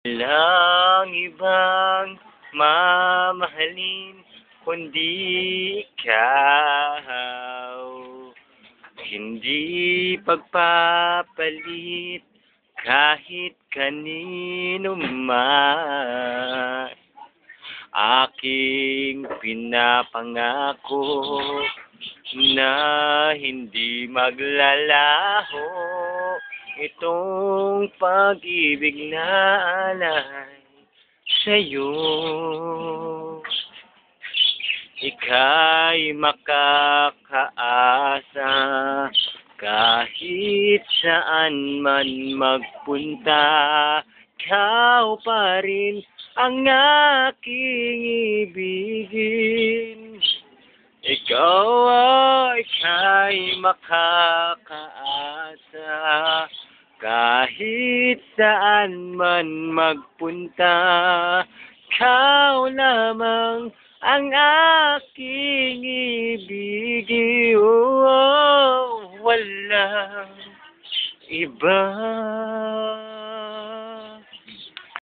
Walang ibang mamahalin kundi ikaw. Hindi pagpapalit kahit kanino man. Aking pinapangako na hindi maglalaho itong pag-ibig na alay sa'yo. Ika'y makakaasa kahit saan man magpunta. Ikaw pa rin ang aking ibigin. Ikaw ay ika'y makakaasa kahit saan man magpunta. Ikaw lamang ang aking ibigin. Oh, walang iba.